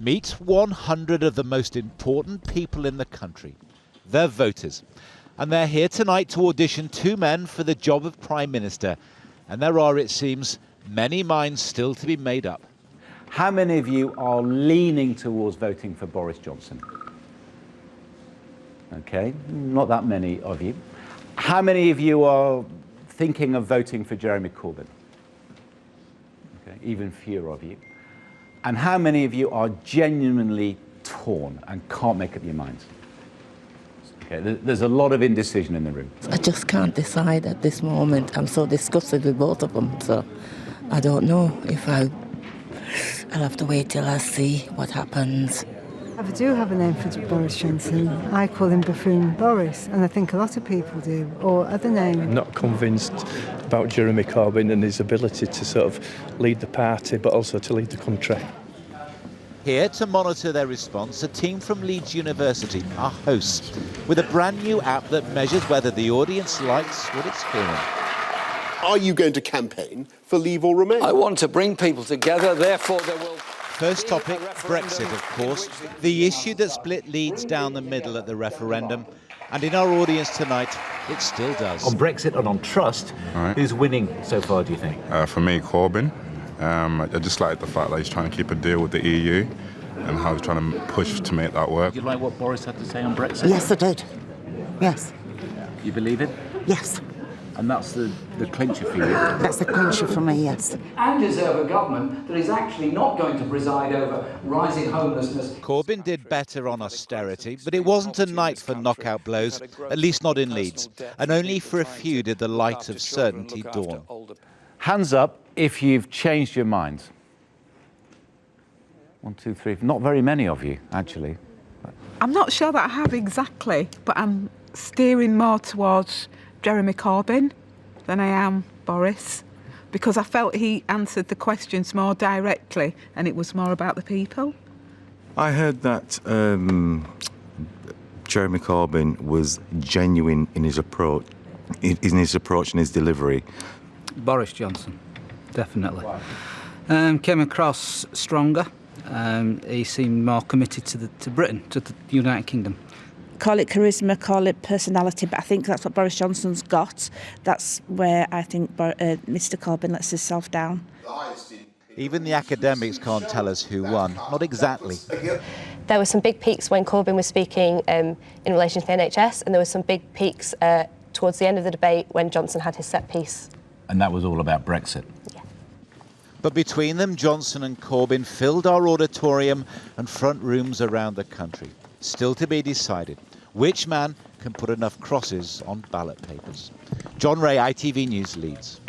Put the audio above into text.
Meet 100 of the most important people in the country. They're voters. And they're here tonight to audition two men for the job of Prime Minister. And there are, it seems, many minds still to be made up. How many of you are leaning towards voting for Boris Johnson? Okay, not that many of you. How many of you are thinking of voting for Jeremy Corbyn? Okay, even fewer of you. And how many of you are genuinely torn and can't make up your minds? Okay, there's a lot of indecision in the room. I just can't decide at this moment. I'm so disgusted with both of them, so I don't know if I'll have to wait till I see what happens. I do have a name for Boris Johnson. I call him Buffoon Boris, and I think a lot of people do, or other names. I'm not convinced about Jeremy Corbyn and his ability to sort of lead the party, but also to lead the country. Here to monitor their response, a team from Leeds University, our hosts, with a brand new app that measures whether the audience likes what it's hearing. Are you going to campaign for Leave or Remain? I want to bring people together, therefore there will... First topic, Brexit, of course, the issue that split Leeds down the middle at the referendum. And in our audience tonight, it still does. On Brexit and on trust, who's winning so far, do you think? For me, Corbyn. I just like the fact that he's trying to keep a deal with the EU and how he's trying to push to make that work. You like what Boris had to say on Brexit? Yes, I did. Yes. You believe it? Yes. And that's the clincher for you? That's the clincher for me, yes. And deserve a government that is actually not going to preside over rising homelessness. Corbyn did better on austerity, but it wasn't a night for knockout blows, at least not in Leeds. And only for a few did the light of certainty dawn. Hands up if you've changed your minds. 1, 2, 3. Not very many of you, actually. I'm not sure that I have exactly, but I'm steering more towards Jeremy Corbyn than I am Boris, because I felt he answered the questions more directly and it was more about the people. I heard that Jeremy Corbyn was genuine in his approach, and his delivery. Boris Johnson, definitely. Came across stronger. He seemed more committed to Britain, to the United Kingdom. Call it charisma, call it personality, but I think that's what Boris Johnson's got. That's where I think Mr Corbyn lets himself down. Even the academics can't tell us who won. Not exactly. There were some big peaks when Corbyn was speaking in relation to the NHS, and there were some big peaks towards the end of the debate when Johnson had his set piece. And that was all about Brexit? Yeah. But between them, Johnson and Corbyn filled our auditorium and front rooms around the country. Still to be decided, which man can put enough crosses on ballot papers. John Ray, ITV News, Leeds.